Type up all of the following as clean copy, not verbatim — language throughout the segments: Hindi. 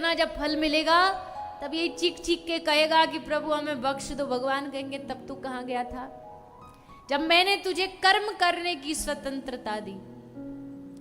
ना जब फल मिलेगा तब यही चीख चीख के कहेगा कि प्रभु हमें बख्श दो। भगवान कहेंगे तब तू कहां गया था जब मैंने तुझे कर्म करने की स्वतंत्रता दी।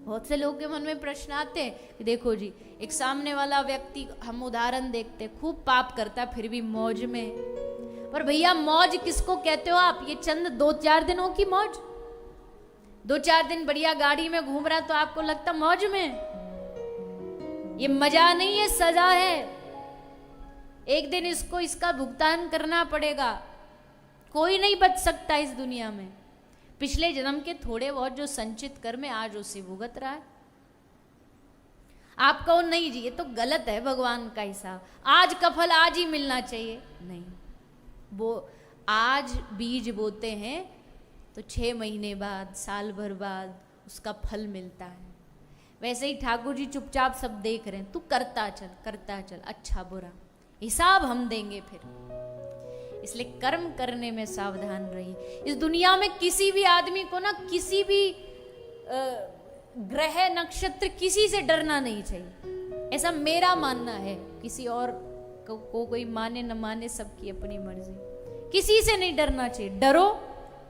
बहुत से लोगों के मन में प्रश्न आते हैं कि देखो जी, एक सामने वाला व्यक्ति, हम उदाहरण देखते, खूब पाप करता फिर भी मौज में। पर भैया मौज किसको कहते हो आप? ये चंद 2-4 दिनों की मौज। 2-4 दिन बढ़िया गाड़ी में घूम रहा तो आपको लगता मौज में? ये मजा नहीं, ये सजा है। एक दिन इसको इसका भुगतान करना पड़ेगा। कोई नहीं बच सकता इस दुनिया में। पिछले जन्म के थोड़े बहुत जो संचित कर्म है आज उसे भुगत रहा है। आप कहो नहीं जी ये तो गलत है भगवान का हिसाब, आज का फल आज ही मिलना चाहिए। नहीं, वो आज बीज बोते हैं तो 6 महीने बाद, साल भर बाद उसका फल मिलता है। वैसे ही ठाकुर जी चुपचाप सब देख रहे हैं, तू करता चल, अच्छा बुरा हिसाब हम देंगे फिर। इसलिए कर्म करने में सावधान रहिए। इस दुनिया में किसी भी आदमी को ना, किसी भी ग्रह नक्षत्र किसी से डरना नहीं चाहिए, ऐसा मेरा मानना है। किसी और को कोई माने न माने, सबकी अपनी मर्जी। किसी से नहीं डरना चाहिए। डरो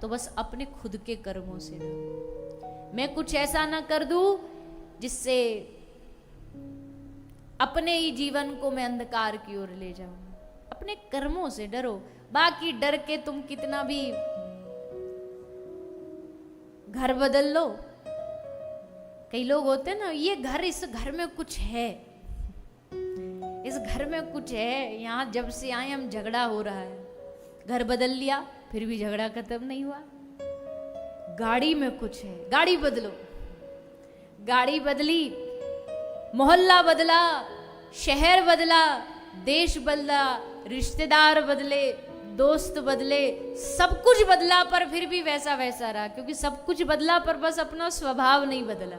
तो बस अपने खुद के कर्मों से डरो। मैं कुछ ऐसा ना कर दूं जिससे अपने ही जीवन को मैं अंधकार की ओर ले जाऊं। अपने कर्मों से डरो। बाकी डर के तुम कितना भी घर बदल लो। कई लोग होते हैं ना, ये घर, इस घर में कुछ है, इस घर में कुछ है, यहां जब से आए हम झगड़ा हो रहा है। घर बदल लिया फिर भी झगड़ा खत्म नहीं हुआ। गाड़ी में कुछ है, गाड़ी बदलो। गाड़ी बदली, मोहल्ला बदला, शहर बदला, देश बदला, रिश्तेदार बदले, दोस्त बदले, सब कुछ बदला, पर फिर भी वैसा वैसा रहा। क्योंकि सब कुछ बदला पर बस अपना स्वभाव नहीं बदला।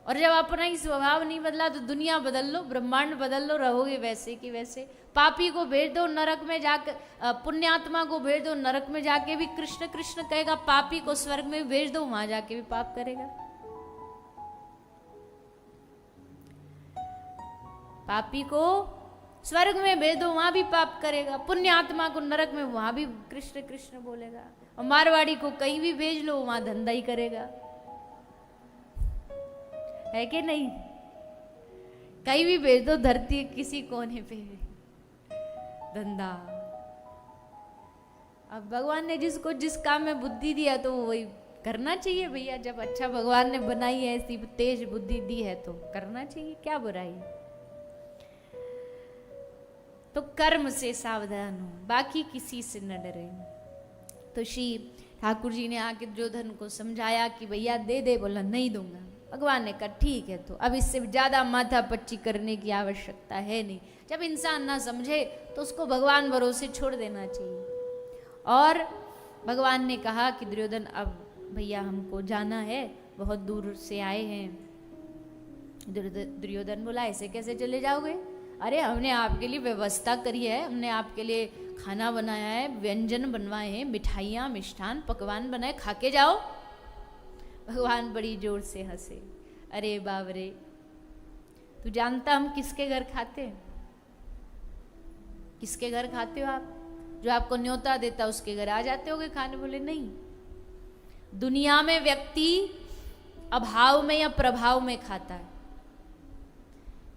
और जब अपना ही स्वभाव नहीं बदला तो दुनिया बदल लो, ब्रह्मांड बदल लो, रहोगे वैसे की वैसे। पापी को भेज दो नरक में जाकर, पुण्यात्मा को भेज दो नरक में जाके भी कृष्ण कृष्ण कहेगा। पापी को स्वर्ग में भेज दो, वहां जाके भी पाप करेगा। पापी को स्वर्ग में भेज दो, वहां भी पाप करेगा। पुण्यात्मा को नरक में, वहां भी कृष्ण कृष्ण बोलेगा। और मारवाड़ी को कहीं भी भेज लो, वहां धंधा ही करेगा। है कि नहीं? कहीं भी भेज दो, धरती किसी कोने पे धंधा। अब भगवान ने जिसको जिस काम में बुद्धि दिया तो वही करना चाहिए भैया। जब अच्छा भगवान ने बनाई है, ऐसी तेज बुद्धि दी है तो करना चाहिए, क्या बुराई। तो कर्म से सावधान हो, बाकी किसी से न डरे। तो श्री ठाकुर जी ने आके दुर्योधन को समझाया कि भैया दे दे। बोला नहीं दूंगा। भगवान ने कहा ठीक है, तो अब इससे ज्यादा माथापच्ची करने की आवश्यकता है नहीं। जब इंसान ना समझे तो उसको भगवान भरोसे छोड़ देना चाहिए। और भगवान ने कहा कि दुर्योधन अब भैया हमको जाना है, बहुत दूर से आए हैं। दुर्योधन बोला ऐसे कैसे चले जाओगे? अरे हमने आपके लिए व्यवस्था करी है, हमने आपके लिए खाना बनाया है, व्यंजन बनवाए हैं, मिठाइयाँ मिष्ठान पकवान बनाए, खा के जाओ। भगवान बड़ी जोर से हंसे। अरे बाबरे, तू जानता हम किसके घर खाते हैं? किसके घर खाते हो आप? जो आपको न्योता देता उसके घर आ जाते होगे खाने? बोले नहीं। दुनिया में व्यक्ति अभाव में या प्रभाव में खाता है।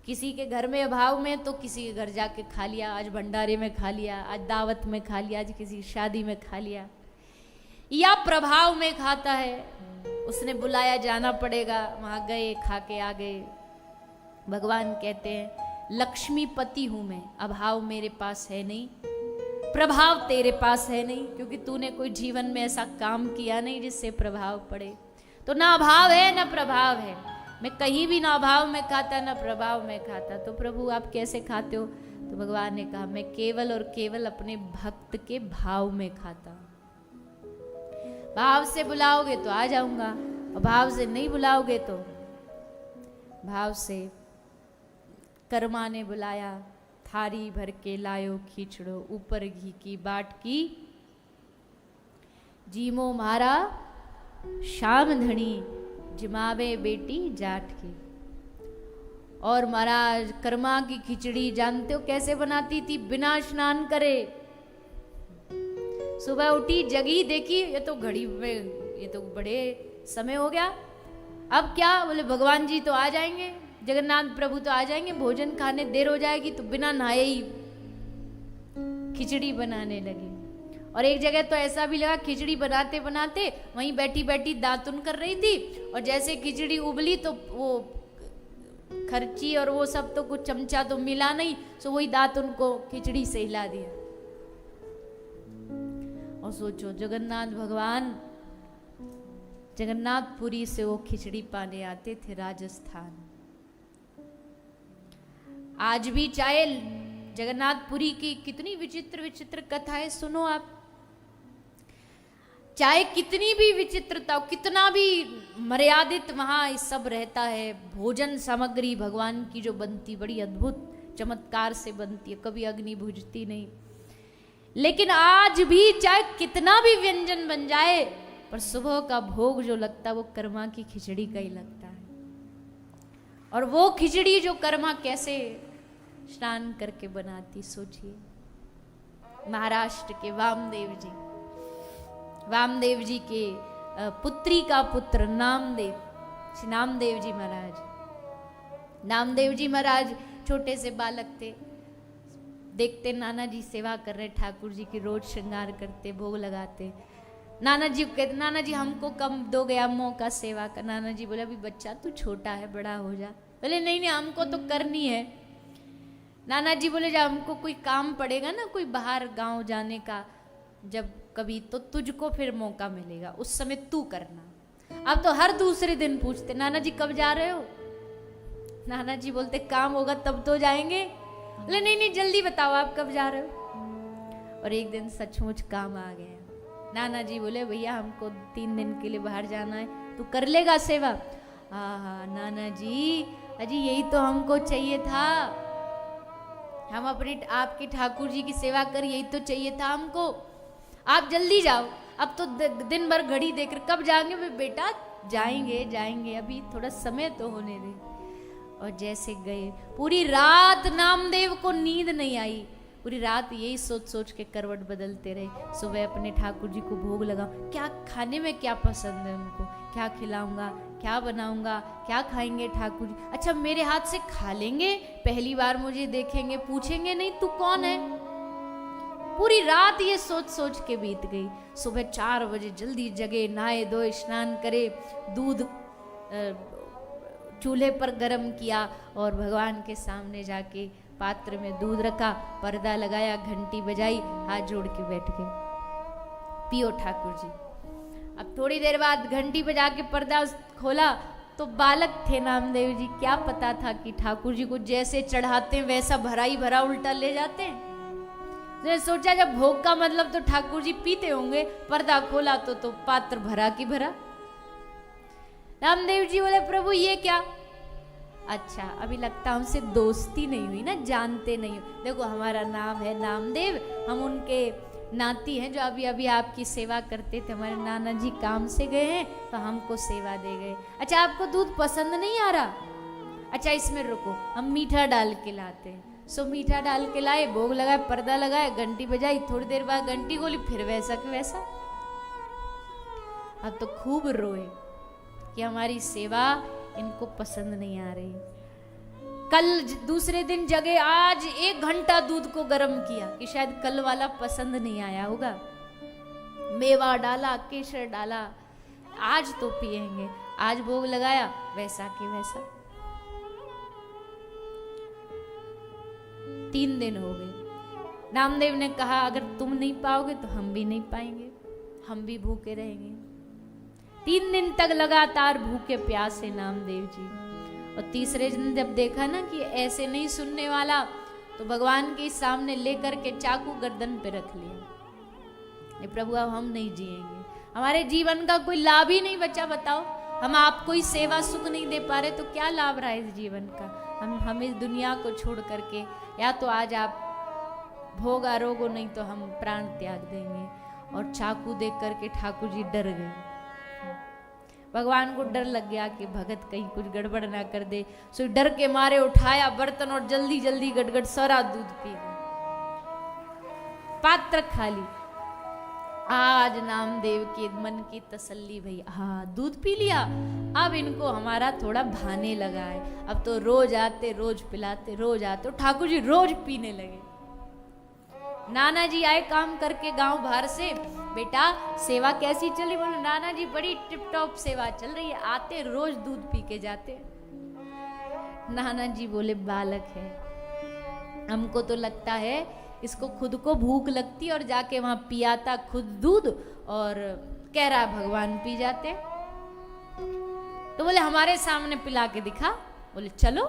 किसी के घर में अभाव में तो किसी के घर जाके खा लिया, आज भंडारे में खा लिया, आज दावत में खा लिया, आज किसी शादी में खा लिया। या प्रभाव में खाता है, उसने बुलाया जाना पड़ेगा, वहां गए, खा के आ गए। भगवान कहते हैं लक्ष्मीपति हूं मैं, अभाव मेरे पास है नहीं, प्रभाव तेरे पास है नहीं, क्योंकि तूने कोई जीवन में ऐसा काम किया नहीं जिससे प्रभाव पड़े। तो ना अभाव है ना प्रभाव है। मैं कहीं भी ना अभाव में खाता ना प्रभाव में खाता। तो प्रभु आप कैसे खाते हो? तो भगवान ने कहा मैं केवल और केवल अपने भक्त के भाव में खाता हूं। भाव से बुलाओगे तो आ जाऊंगा, और भाव से नहीं बुलाओगे तो। भाव से कर्मा ने बुलाया, थारी भर के लायो खींचड़ो, ऊपर घी की बाट की, जीमो मारा शाम धनी, जिमावे बेटी जाट की। और महाराज कर्मा की खिचड़ी जानते हो कैसे बनाती थी? बिना स्नान करे। सुबह उठी, जगी, देखी ये तो घड़ी में, ये तो बड़े समय हो गया, अब क्या? बोले भगवान जी तो आ जाएंगे, जगन्नाथ प्रभु तो आ जाएंगे, भोजन खाने देर हो जाएगी, तो बिना नहाए ही खिचड़ी बनाने लगी। और एक जगह तो ऐसा भी लगा खिचड़ी बनाते बनाते वहीं बैठी बैठी दातुन कर रही थी, और जैसे खिचड़ी उबली तो वो खर्ची और वो सब तो कुछ चमचा तो मिला नहीं, सो वही दातुन को खिचड़ी से हिला दिया। और सोचो जगन्नाथ भगवान जगन्नाथपुरी से वो खिचड़ी पाने आते थे राजस्थान। आज भी चाहे जगन्नाथपुरी की कितनी विचित्र विचित्र कथाएं सुनो आप, चाहे कितनी भी विचित्रता, कितना भी मर्यादित वहां सब रहता है, भोजन सामग्री भगवान की जो बनती बड़ी अद्भुत चमत्कार से बनती है, कभी अग्नि बुझती नहीं। लेकिन आज भी चाहे कितना भी व्यंजन बन जाए, पर सुबह का भोग जो लगता है वो कर्मा की खिचड़ी का ही लगता है। और वो खिचड़ी जो कर्मा कैसे स्नान करके बनाती, सोचिए। महाराष्ट्र के वामदेव जी के पुत्री का पुत्र नामदेव, श्री नामदेव जी महाराज। नामदेव जी महाराज छोटे से बालक थे, देखते नाना जी सेवा कर रहे ठाकुर जी की, रोज श्रृंगार करते, भोग लगाते। नाना जी कहते, नाना जी हमको कम दोगे आप मौका सेवा का? नाना जी बोले अभी बच्चा तू छोटा है, बड़ा हो जा। बोले नहीं नहीं हमको तो करनी है। नाना जी बोले जब हमको कोई काम पड़ेगा ना, कोई बाहर गांव जाने का जब कभी, तो तुझको फिर मौका मिलेगा, उस समय तू करना। अब तो हर दूसरे दिन पूछते नाना जी कब जा रहे हो? नाना जी बोलते काम होगा तब तो जाएंगे। बोले नहीं नहीं जल्दी बताओ आप कब जा रहे हो। और एक दिन सचमुच काम आ गया। नाना जी बोले भैया हमको 3 दिन के लिए बाहर जाना है, तू कर लेगा सेवा? हाँ नाना जी, अजी यही तो हमको चाहिए था, हम अपने आपके ठाकुर जी की सेवा कर, यही तो चाहिए था हमको। आप जल्दी जाओ, अब तो दिन भर घड़ी देख कब जाएंगे? बेटा जाएंगे जाएंगे, अभी थोड़ा समय तो होने दे। और जैसे गए, पूरी रात नामदेव को नींद नहीं आई, पूरी रात यही सोच सोच के करवट बदलते रहे। सुबह अपने ठाकुर जी को भोग लगाऊं, क्या खाने में क्या पसंद है उनको, क्या खिलाऊंगा, क्या बनाऊंगा, क्या खाएंगे ठाकुर जी? अच्छा मेरे हाथ से खा लेंगे, पहली बार मुझे देखेंगे, पूछेंगे नहीं तू कौन है? पूरी रात ये सोच सोच के बीत गई। सुबह 4 बजे जल्दी जगे, नहाए धोए, स्नान करे, दूध चूल्हे पर गरम किया और भगवान के सामने जाके पात्र में दूध रखा, पर्दा लगाया, घंटी बजाई, हाथ जोड़ के बैठ गए, पियो ठाकुर जी। अब थोड़ी देर बाद घंटी बजा के पर्दा खोला तो बालक थे नामदेव जी, क्या पता था कि ठाकुर जी को जैसे चढ़ाते हैं वैसा भरा ही भरा उल्टा ले जाते हैं। मैंने सोचा जब भोग का मतलब तो ठाकुर जी पीते होंगे, पर्दा खोला तो पात्र भरा की भरा। नामदेव जी बोले प्रभु ये क्या? अच्छा अभी लगता हमसे दोस्ती नहीं हुई ना, जानते नहीं हो। देखो हमारा नाम है नामदेव, हम उनके नाती हैं जो अभी अभी आपकी सेवा करते थे, हमारे नाना जी काम से गए हैं तो हमको सेवा दे गए। अच्छा आपको दूध पसंद नहीं आ रहा? अच्छा इसमें रुको हम मीठा डाल के लाते हैं। सो मीठा डाल के लाए, भोग लगाए, पर्दा लगाए, घंटी बजाई, थोड़ी देर बाद घंटी खोली, फिर वैसा कि वैसा। अब तो खूब रोए कि हमारी सेवा इनको पसंद नहीं आ रही। कल दूसरे दिन जगे, आज 1 घंटा दूध को गर्म किया कि शायद कल वाला पसंद नहीं आया होगा, मेवा डाला, केसर डाला, आज तो पिएंगे। आज भोग लगाया, वैसा कि वैसा। 3 दिन हो गए। नामदेव ने कहा अगर तुम नहीं पाओगे तो हम भी नहीं पाएंगे, हम भी भूखे रहेंगे। 3 दिन तक लगातार भूखे प्यासे नामदेव जी। और तीसरे दिन जब देखा ना कि ऐसे नहीं सुनने वाला, तो भगवान के सामने लेकर के चाकू गर्दन पे रख लिया। ये प्रभु अब हम नहीं जिएंगे, हमारे जीवन का कोई लाभ ही नहीं बचा। बताओ हम आपको ही सेवा सुख नहीं दे पा रहे तो क्या लाभ रहा इस जीवन का? हम इस दुनिया को छोड़ करके, या तो आज आप भोग आरोगो, नहीं तो हम प्राण त्याग देंगे। और चाकू देख करके ठाकुर जी डर गए। भगवान को डर लग गया कि भगत कहीं कुछ गड़बड़ ना कर दे, सो डर के मारे उठाया बर्तन और जल्दी जल्दी गटगट सारा दूध पी गए, पात्र खाली। आज नामदेव के मन की तसल्ली भई, हाँ दूध पी लिया, अब इनको हमारा थोड़ा भाने लगा है, अब तो रोज आते रोज पिलाते रोज आते। तो ठाकुर जी रोज पीने लगे। नाना जी आए काम करके गांव बाहर से, बेटा सेवा कैसी चली? बोलो नाना जी बड़ी टिप टॉप सेवा चल रही है, आते रोज दूध पी के जाते। नाना जी बोले बालक है, हमको तो लगता है इसको खुद को भूख लगती और जाके वहां पियाता खुद दूध और कह रहा भगवान पी जाते। तो बोले हमारे सामने पिला के दिखा। बोले चलो।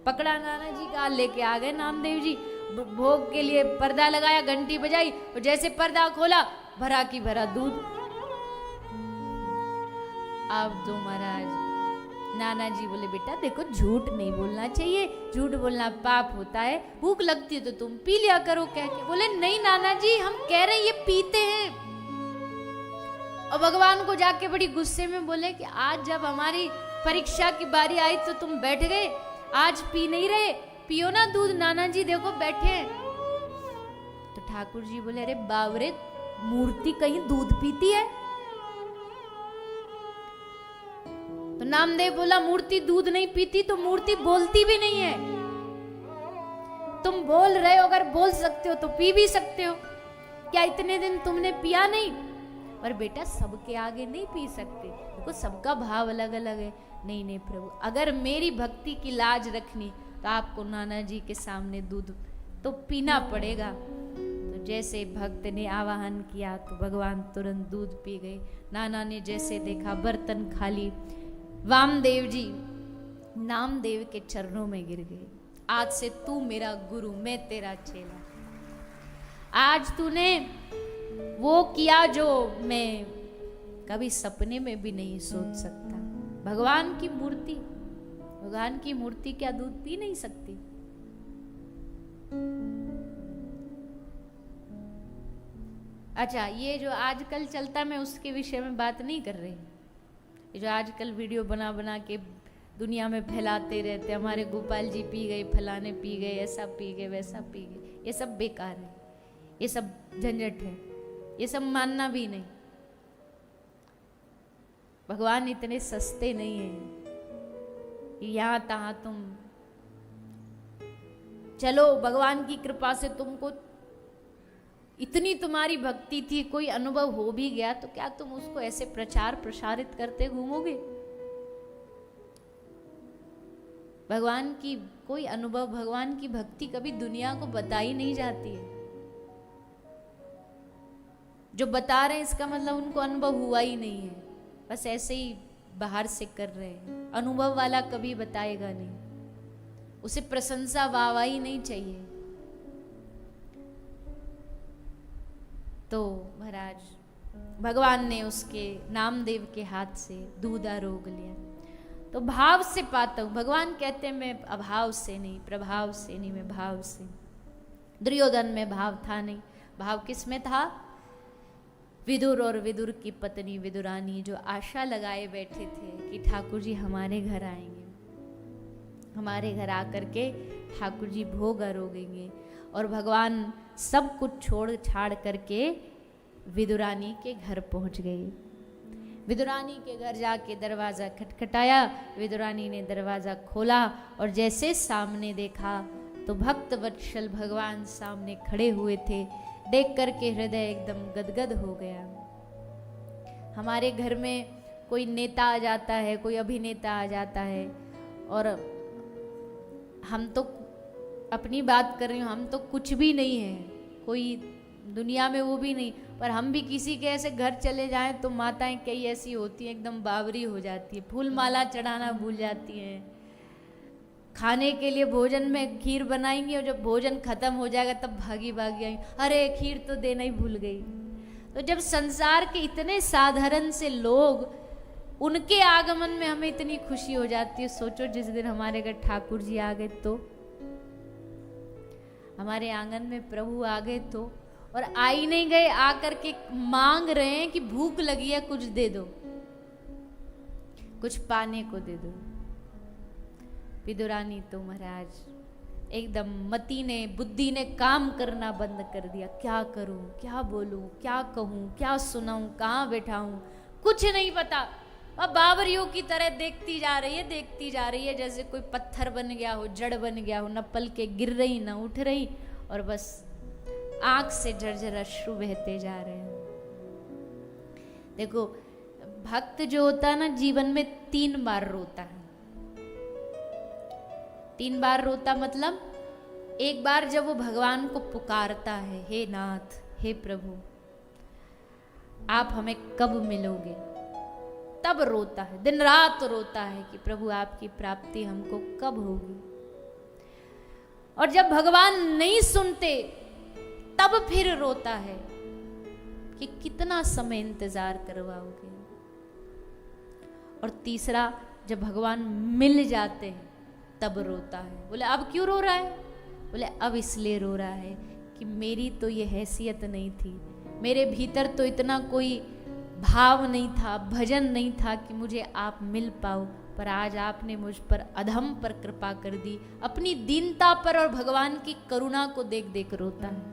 पकड़ा नाना जी का, लेके आ गए नामदेव जी। भोग के लिए पर्दा लगाया, घंटी बजाई और जैसे पर्दा खोला भरा की भरा दूध। अब तो महाराज नाना जी बोले बेटा देखो झूठ नहीं बोलना चाहिए, झूठ बोलना पाप होता है, भूख लगती है तो तुम पी लिया करो कह के। बोले नहीं नाना जी हम कह रहे हैं ये पीते हैं। और भगवान को जाके बड़ी गुस्से में बोले कि आज जब हमारी परीक्षा की बारी आई तो तुम बैठ गए, आज पी नहीं रहे, पियो ना दूध। नाना जी देखो बैठे हैं। तो ठाकुर जी बोले अरे बावरे मूर्ति कहीं दूध पीती है? तो नामदेव बोला मूर्ति दूध नहीं पीती तो मूर्ति बोलती भी नहीं है। तुम बोल रहे हो, अगर बोल सकते हो तो पी भी सकते हो, क्या इतने दिन तुमने पिया नहीं? पर बेटा सबके आगे नहीं पी सकते, देखो सबका भाव अलग अलग है। नहीं नहीं प्रभु, अगर मेरी भक्ति की लाज रखनी तो आपको नाना जी के सामने दूध तो पीना पड़ेगा। तो जैसे भक्त ने आवाहन किया तो भगवान तुरंत दूध पी गए। नाना ने जैसे देखा बर्तन खाली, वामदेव जी नामदेव के चरणों में गिर गए। आज से तू मेरा गुरु, मैं तेरा चेला। आज तूने वो किया जो मैं कभी सपने में भी नहीं सोच सकता। भगवान की मूर्ति, भगवान की मूर्ति क्या दूध पी नहीं सकती? अच्छा, ये जो आजकल चलता, मैं उसके विषय में बात नहीं कर रही। ये जो आजकल वीडियो बना बना के दुनिया में फैलाते रहते, हमारे गोपाल जी पी गए, फलाने पी गए, ऐसा पी गए, वैसा पी गए, ये सब बेकार है, ये सब झंझट है, ये सब मानना भी नहीं। भगवान इतने सस्ते नहीं है कि यहाँ तहाँ तुम चलो। भगवान की कृपा से तुमको इतनी तुम्हारी भक्ति थी, कोई अनुभव हो भी गया तो क्या तुम उसको ऐसे प्रचार प्रसारित करते घूमोगे? भगवान की कोई अनुभव, भगवान की भक्ति कभी दुनिया को बताई नहीं जाती है। जो बता रहे हैं इसका मतलब उनको अनुभव हुआ ही नहीं है, बस ऐसे ही बाहर से कर रहे हैं। अनुभव वाला कभी बताएगा नहीं, उसे प्रशंसा वाहवाही नहीं चाहिए। तो महाराज भगवान ने उसके नामदेव के हाथ से दूध आरोग लिया। तो भाव से पाता हूं, भगवान कहते हैं मैं अभाव से नहीं, प्रभाव से नहीं, मैं भाव से। दुर्योधन में भाव था नहीं, भाव किस में था? विदुर और विदुर की पत्नी विदुरानी जो आशा लगाए बैठे थे कि ठाकुर जी हमारे घर आएंगे, हमारे घर आकर के ठाकुर जी भोग आरोगेंगे। और भगवान सब कुछ छोड़ छाड़ करके विदुरानी के घर पहुंच गए। विदुरानी के घर जाके दरवाज़ा खटखटाया, विदुरानी ने दरवाज़ा खोला और जैसे सामने देखा तो भक्त वत्सल भगवान सामने खड़े हुए थे। देख करके हृदय एकदम गदगद हो गया। हमारे घर में कोई नेता आ जाता है, कोई अभिनेता आ जाता है, और हम तो अपनी बात कर रही हूँ, हम तो कुछ भी नहीं है, कोई दुनिया में वो भी नहीं, पर हम भी किसी के ऐसे घर चले जाएं तो माताएं कई ऐसी होती हैं एकदम बावरी हो जाती है, फूल माला चढ़ाना भूल जाती हैं। खाने के लिए भोजन में खीर बनाएंगी और जब भोजन खत्म हो जाएगा तब भागी भागी आई, अरे खीर तो देना ही भूल गई। तो जब संसार के इतने साधारण से लोग, उनके आगमन में हमें इतनी खुशी हो जाती है। सोचो जिस दिन हमारे घर ठाकुर जी आ गए, तो हमारे आंगन में प्रभु आ गए तो, और आ ही नहीं गए, आकर के मांग रहे हैं कि भूख लगी है कुछ दे दो। कुछ पाने को दे दो। विदुरानी तो महाराज एकदम मति ने, बुद्धि ने काम करना बंद कर दिया। क्या करूं, क्या बोलूं, क्या कहूं, क्या सुनाऊं, कहाँ बैठाऊं, कुछ नहीं पता। अब बावरियों की तरह देखती जा रही है, देखती जा रही है, जैसे कोई पत्थर बन गया हो, जड़ बन गया हो, न पल के गिर रही न उठ रही, और बस आंख से झरझर अश्रु बहते जा रहे हैं। देखो भक्त जो होता है ना, जीवन में 3 बार रोता है। 3 बार रोता मतलब, एक बार जब वो भगवान को पुकारता है, हे नाथ, हे प्रभु, आप हमें कब मिलोगे, तब रोता है, दिन रात रोता है कि प्रभु आपकी प्राप्ति हमको कब होगी। और जब भगवान नहीं सुनते तब फिर रोता है कि कितना समय इंतजार करवाओगे। और तीसरा, जब भगवान मिल जाते हैं तब रोता है। बोले अब क्यों रो रहा है? बोले अब इसलिए रो रहा है कि मेरी तो ये हैसियत नहीं थी, मेरे भीतर तो इतना कोई भाव नहीं था, भजन नहीं था कि मुझे आप मिल पाओ, पर आज आपने मुझ पर, अधम पर कृपा कर दी। अपनी दीनता पर और भगवान की करुणा को देख देख रोता है।